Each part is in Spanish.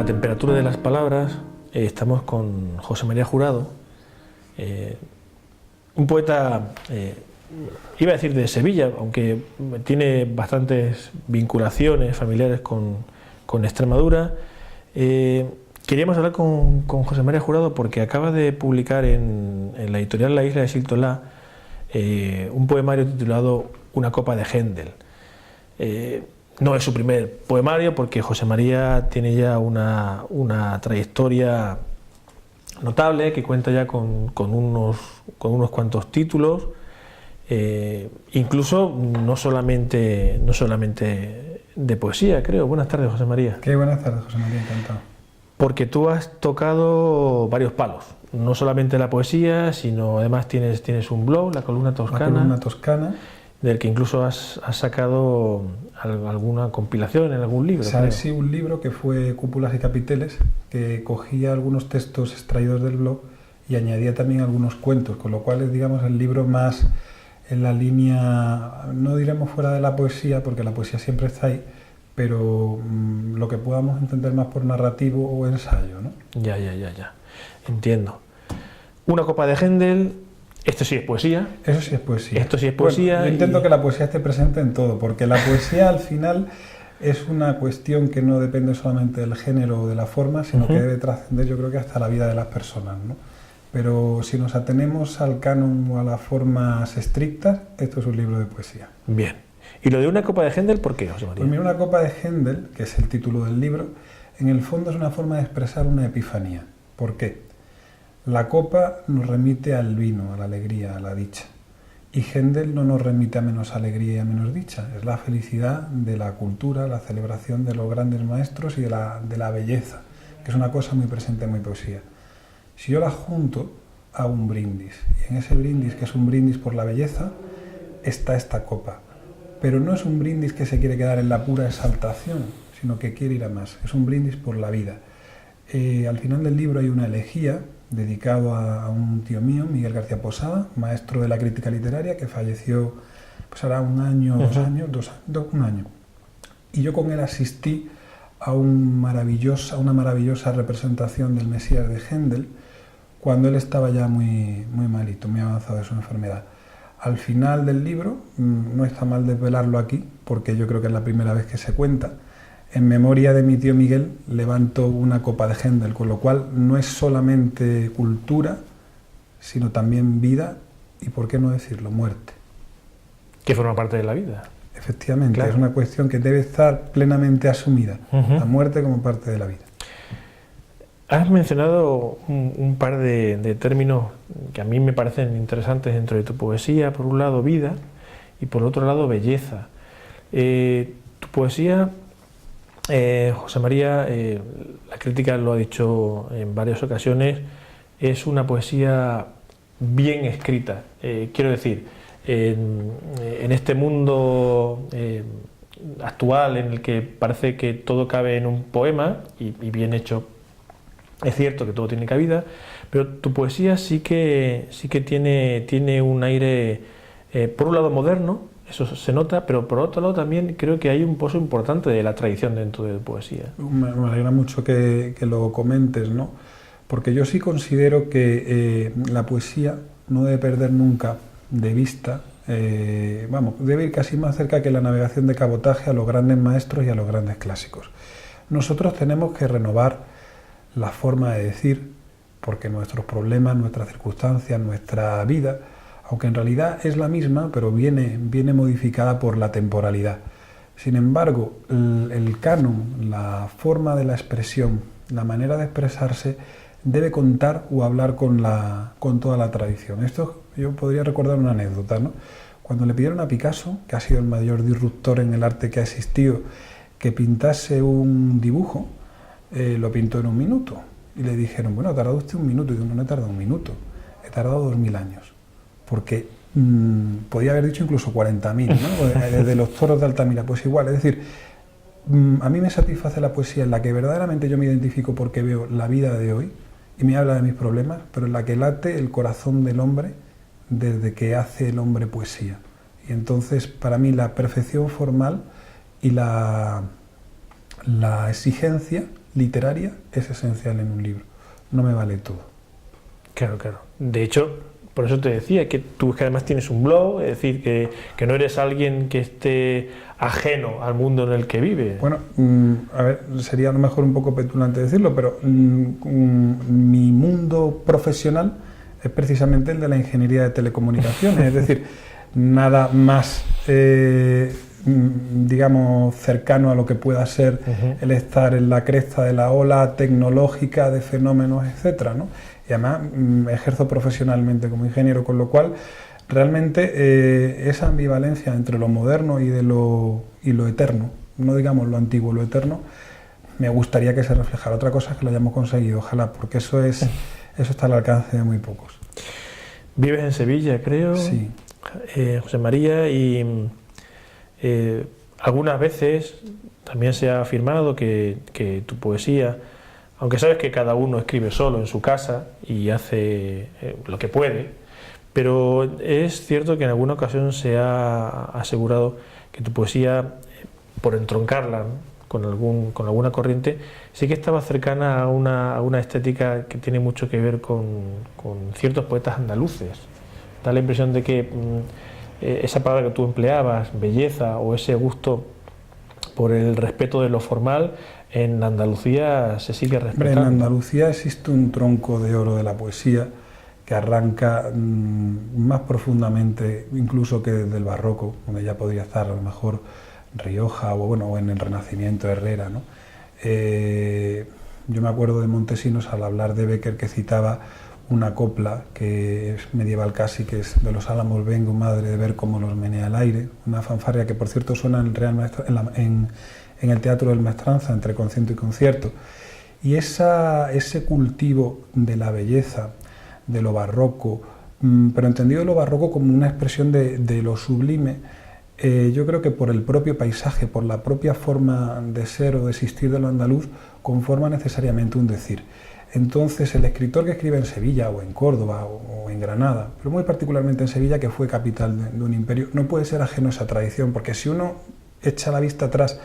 La temperatura de las palabras, estamos con José María Jurado, un poeta, iba a decir de Sevilla, aunque tiene bastantes vinculaciones familiares con Extremadura. Queríamos hablar con José María Jurado porque acaba de publicar en la editorial La Isla de Siltolá un poemario titulado Una copa de Händel. No es su primer poemario porque José María tiene ya una trayectoria notable que cuenta ya con unos cuantos títulos, incluso no solamente de poesía, creo. Buenas tardes, José María. Qué buenas tardes, José María, encantado. Porque tú has tocado varios palos, no solamente la poesía, sino además tienes un blog, La Columna Toscana. La Columna Toscana. Del que incluso has sacado alguna compilación en algún libro. Sí, un libro que fue Cúpulas y Capiteles, que cogía algunos textos extraídos del blog y añadía también algunos cuentos, con lo cual es, digamos, el libro más en la línea, no diremos fuera de la poesía, porque la poesía siempre está ahí, pero lo que podamos entender más por narrativo o ensayo, ¿no? Ya. Entiendo. Una copa de Händel. Esto sí es poesía. Eso sí es poesía. Esto sí es poesía. Bueno, yo intento que la poesía esté presente en todo, porque la poesía al final es una cuestión que no depende solamente del género o de la forma, sino que debe trascender, yo creo que hasta la vida de las personas, ¿no? Pero si nos atenemos al canon o a las formas estrictas, esto es un libro de poesía. Bien. ¿Y lo de una copa de Händel por qué, José María? Pues mira, una copa de Händel, que es el título del libro, en el fondo es una forma de expresar una epifanía. ¿Por qué? La copa nos remite al vino, a la alegría, a la dicha. Y Händel no nos remite a menos alegría y a menos dicha. Es la felicidad de la cultura, la celebración de los grandes maestros y de la belleza, que es una cosa muy presente en mi poesía. Si yo la junto, hago un brindis. Y en ese brindis, que es un brindis por la belleza, está esta copa. Pero no es un brindis que se quiere quedar en la pura exaltación, sino que quiere ir a más. Es un brindis por la vida. Al final del libro hay una elegía dedicado a un tío mío, Miguel García Posada, maestro de la crítica literaria, que falleció pues hará un año, un año. Y yo con él asistí a una maravillosa representación del Mesías de Händel, cuando él estaba ya muy malito, muy avanzado de su enfermedad. Al final del libro, no está mal desvelarlo aquí, porque yo creo que es la primera vez que se cuenta, en memoria de mi tío Miguel levanto una copa de Händel, con lo cual no es solamente cultura, sino también vida y, por qué no decirlo, muerte. Que forma parte de la vida. Efectivamente, claro. Es una cuestión que debe estar plenamente asumida, la muerte como parte de la vida. Has mencionado un par de términos que a mí me parecen interesantes dentro de tu poesía. Por un lado, vida, y por otro lado, belleza. Tu poesía... José María, la crítica lo ha dicho en varias ocasiones, es una poesía bien escrita. Quiero decir, en este mundo actual en el que parece que todo cabe en un poema y bien hecho, es cierto que todo tiene cabida, pero tu poesía sí que tiene un aire, por un lado moderno. Eso se nota, pero por otro lado también creo que hay un pozo importante de la tradición dentro de la poesía. Me alegra mucho que lo comentes, ¿no? Porque yo sí considero que la poesía no debe perder nunca de vista, debe ir casi más cerca que la navegación de cabotaje a los grandes maestros y a los grandes clásicos. Nosotros tenemos que renovar la forma de decir, porque nuestros problemas, nuestras circunstancias, nuestra vida, aunque en realidad es la misma, pero viene modificada por la temporalidad. Sin embargo, el canon, la forma de la expresión, la manera de expresarse, debe contar o hablar con toda la tradición. Esto yo podría recordar una anécdota, ¿no? Cuando le pidieron a Picasso, que ha sido el mayor disruptor en el arte que ha existido, que pintase un dibujo, lo pintó en 1 minuto. Y le dijeron, bueno, ha tardado usted 1 minuto. Y dijo, no he tardado 1 minuto, he tardado 2000 años. Porque podía haber dicho incluso 40.000, ¿no? Desde los toros de Altamira, pues igual. Es decir, a mí me satisface la poesía en la que verdaderamente yo me identifico porque veo la vida de hoy y me habla de mis problemas, pero en la que late el corazón del hombre desde que hace el hombre poesía. Y entonces, para mí, la perfección formal y la exigencia literaria es esencial en un libro. No me vale todo. Claro, claro. De hecho, por eso te decía que tú que además tienes un blog, es decir, que no eres alguien que esté ajeno al mundo en el que vive. Bueno, a ver, sería a lo mejor un poco petulante decirlo, pero mi mundo profesional es precisamente el de la ingeniería de telecomunicaciones, es decir, nada más, digamos, cercano a lo que pueda ser el estar en la cresta de la ola tecnológica de fenómenos, etcétera, ¿no? Y además ejerzo profesionalmente como ingeniero, con lo cual realmente esa ambivalencia entre lo moderno y lo eterno, no digamos lo antiguo, lo eterno, me gustaría que se reflejara. Otra cosa es que lo hayamos conseguido, ojalá, porque eso está al alcance de muy pocos. Vives en Sevilla, creo, sí. José María, y algunas veces también se ha afirmado que tu poesía, aunque sabes que cada uno escribe solo en su casa y hace lo que puede, pero es cierto que en alguna ocasión se ha asegurado que tu poesía, por entroncarla con alguna corriente, sí que estaba cercana a una estética que tiene mucho que ver con ciertos poetas andaluces. Da la impresión de que esa palabra que tú empleabas, belleza, o ese gusto por el respeto de lo formal, en Andalucía se sigue respetando. En Andalucía existe un tronco de oro de la poesía que arranca más profundamente incluso que desde el barroco, donde ya podría estar a lo mejor Rioja o en el Renacimiento Herrera, ¿no? Yo me acuerdo de Montesinos al hablar de Bécquer, que citaba una copla que es medieval casi, que es de los álamos vengo, madre, de ver cómo los menea el aire, una fanfarria que por cierto suena en el Teatro del Maestranza, entre concierto y concierto. Y ese cultivo de la belleza, de lo barroco, pero entendido lo barroco como una expresión de lo sublime, yo creo que por el propio paisaje, por la propia forma de ser o de existir de lo andaluz, conforma necesariamente un decir. Entonces el escritor que escribe en Sevilla o en Córdoba o en Granada, pero muy particularmente en Sevilla, que fue capital de un imperio, no puede ser ajeno a esa tradición, porque si uno echa la vista atrás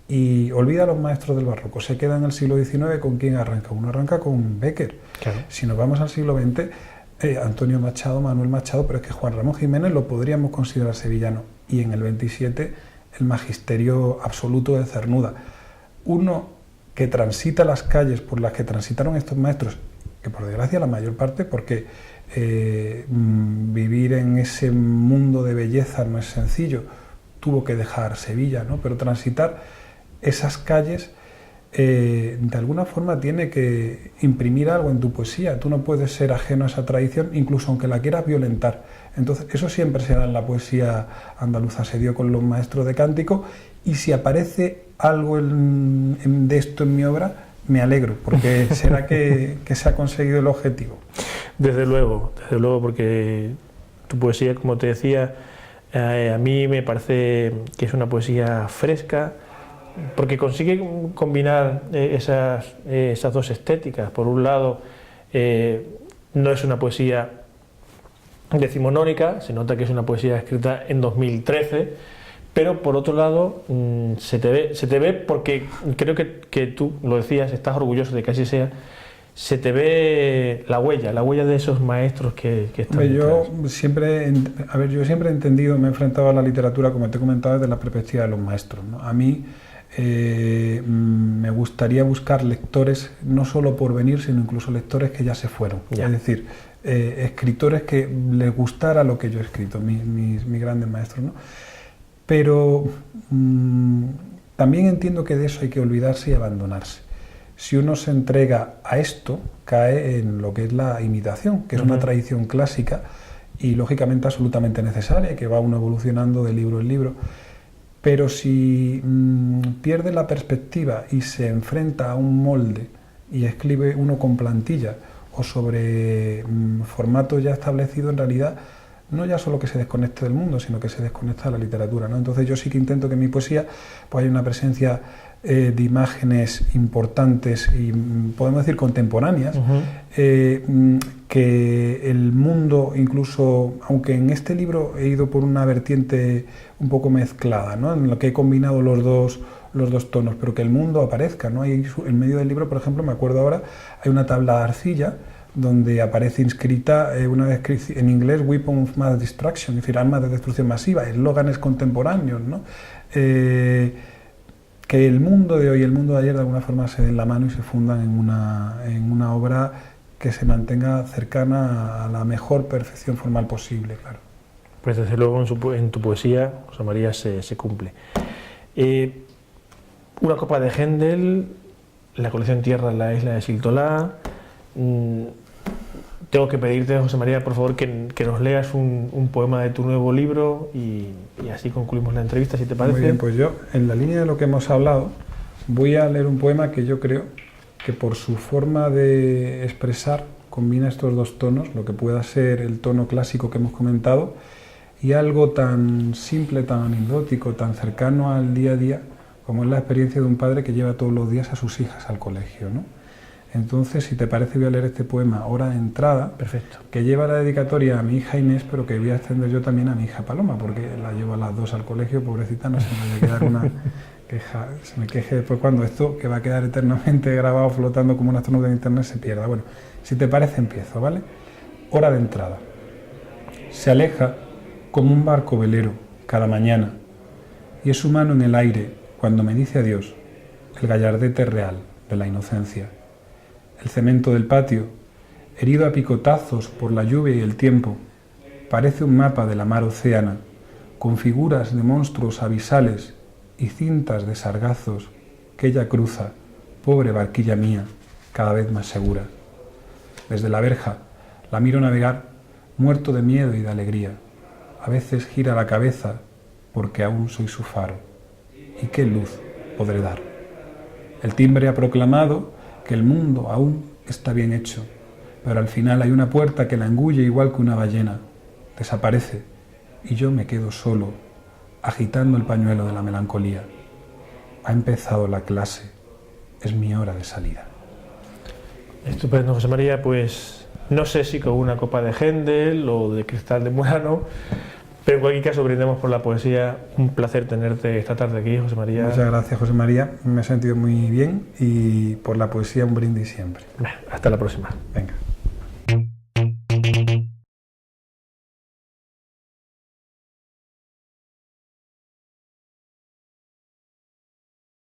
y olvida a los maestros del barroco, se queda en el siglo XIX, ¿con quién arranca? Uno arranca con Bécquer. Claro. Si nos vamos al siglo XX, Antonio Machado, Manuel Machado, pero es que Juan Ramón Jiménez lo podríamos considerar sevillano. Y en el 27 el magisterio absoluto de Cernuda. Uno que transita las calles por las que transitaron estos maestros, que por desgracia la mayor parte, porque vivir en ese mundo de belleza no es sencillo, tuvo que dejar Sevilla, ¿no? Pero transitar esas calles de alguna forma tiene que imprimir algo en tu poesía. Tú no puedes ser ajeno a esa tradición, incluso aunque la quieras violentar. Entonces eso siempre se da en la poesía andaluza, se dio con los maestros de cántico, y si aparece algo de esto en mi obra, me alegro, porque será que se ha conseguido el objetivo. Desde luego, porque tu poesía, como te decía, a mí me parece que es una poesía fresca, porque consigue combinar esas dos estéticas. Por un lado, no es una poesía decimonónica, se nota que es una poesía escrita en 2013, pero por otro lado se te ve porque creo que tú lo decías, estás orgulloso de que así sea, se te ve la huella de esos maestros que están yo siempre he entendido, me he enfrentado a la literatura, como te he comentado, desde la perspectiva de los maestros, ¿no? A mí me gustaría buscar lectores no solo por venir, sino incluso lectores que ya se fueron. Ya. Es decir, escritores que les gustara lo que yo he escrito, mis grandes maestros, ¿no? Pero también entiendo que de eso hay que olvidarse y abandonarse. Si uno se entrega a esto, cae en lo que es la imitación, que es una tradición clásica y lógicamente absolutamente necesaria, que va uno evolucionando de libro en libro. Pero si pierde la perspectiva y se enfrenta a un molde y escribe uno con plantilla o sobre formato ya establecido, en realidad no ya solo que se desconecte del mundo, sino que se desconecta de la literatura, ¿no? Entonces yo sí que intento que en mi poesía pues haya una presencia de imágenes importantes y podemos decir contemporáneas, que el mundo, incluso, aunque en este libro he ido por una vertiente un poco mezclada, ¿no? En lo que he combinado los los dos tonos, pero que el mundo aparezca, ¿no? Hay, en medio del libro, por ejemplo, me acuerdo ahora, hay una tabla de arcilla donde aparece inscrita una descripción en inglés, Weapon of Mass Destruction, es decir, armas de destrucción masiva, eslóganes contemporáneos, ¿no? Que el mundo de hoy y el mundo de ayer de alguna forma se den la mano y se fundan en una obra que se mantenga cercana a la mejor perfección formal posible, claro. Pues desde luego en tu poesía, José María, se cumple. Una copa de Händel, la colección Tierra en la isla de Siltolá. Tengo que pedirte, José María, por favor, que nos leas un poema de tu nuevo libro y así concluimos la entrevista, si te parece. Muy bien, pues yo, en la línea de lo que hemos hablado, voy a leer un poema que yo creo que por su forma de expresar combina estos dos tonos, lo que pueda ser el tono clásico que hemos comentado y algo tan simple, tan anecdótico, tan cercano al día a día, como es la experiencia de un padre que lleva todos los días a sus hijas al colegio, ¿no? Entonces, si te parece, voy a leer este poema, Hora de Entrada. Perfecto. Que lleva la dedicatoria a mi hija Inés, pero que voy a extender yo también a mi hija Paloma, porque la llevo a las dos al colegio, pobrecita, no se me vaya a quedar una queja, se me queje después cuando esto, que va a quedar eternamente grabado, flotando como un astronauta en internet, se pierda. Bueno, si te parece, empiezo, ¿vale? Hora de entrada. Se aleja como un barco velero cada mañana, y es su mano en el aire cuando me dice adiós, el gallardete real de la inocencia. El cemento del patio, herido a picotazos por la lluvia y el tiempo, parece un mapa de la mar océana, con figuras de monstruos abisales y cintas de sargazos que ella cruza, pobre barquilla mía, cada vez más segura. Desde la verja la miro navegar, muerto de miedo y de alegría. A veces gira la cabeza porque aún soy su faro. ¿Y qué luz podré dar? El timbre ha proclamado que el mundo aún está bien hecho, pero al final hay una puerta que la engulle igual que una ballena. Desaparece y yo me quedo solo, agitando el pañuelo de la melancolía. Ha empezado la clase, es mi hora de salida. Estupendo, José María, pues no sé si con una copa de Händel o de cristal de Murano, pero en cualquier caso brindemos por la poesía. Un placer tenerte esta tarde aquí, José María. Muchas gracias, José María, me he sentido muy bien y por la poesía un brindis siempre. Hasta la próxima. Venga.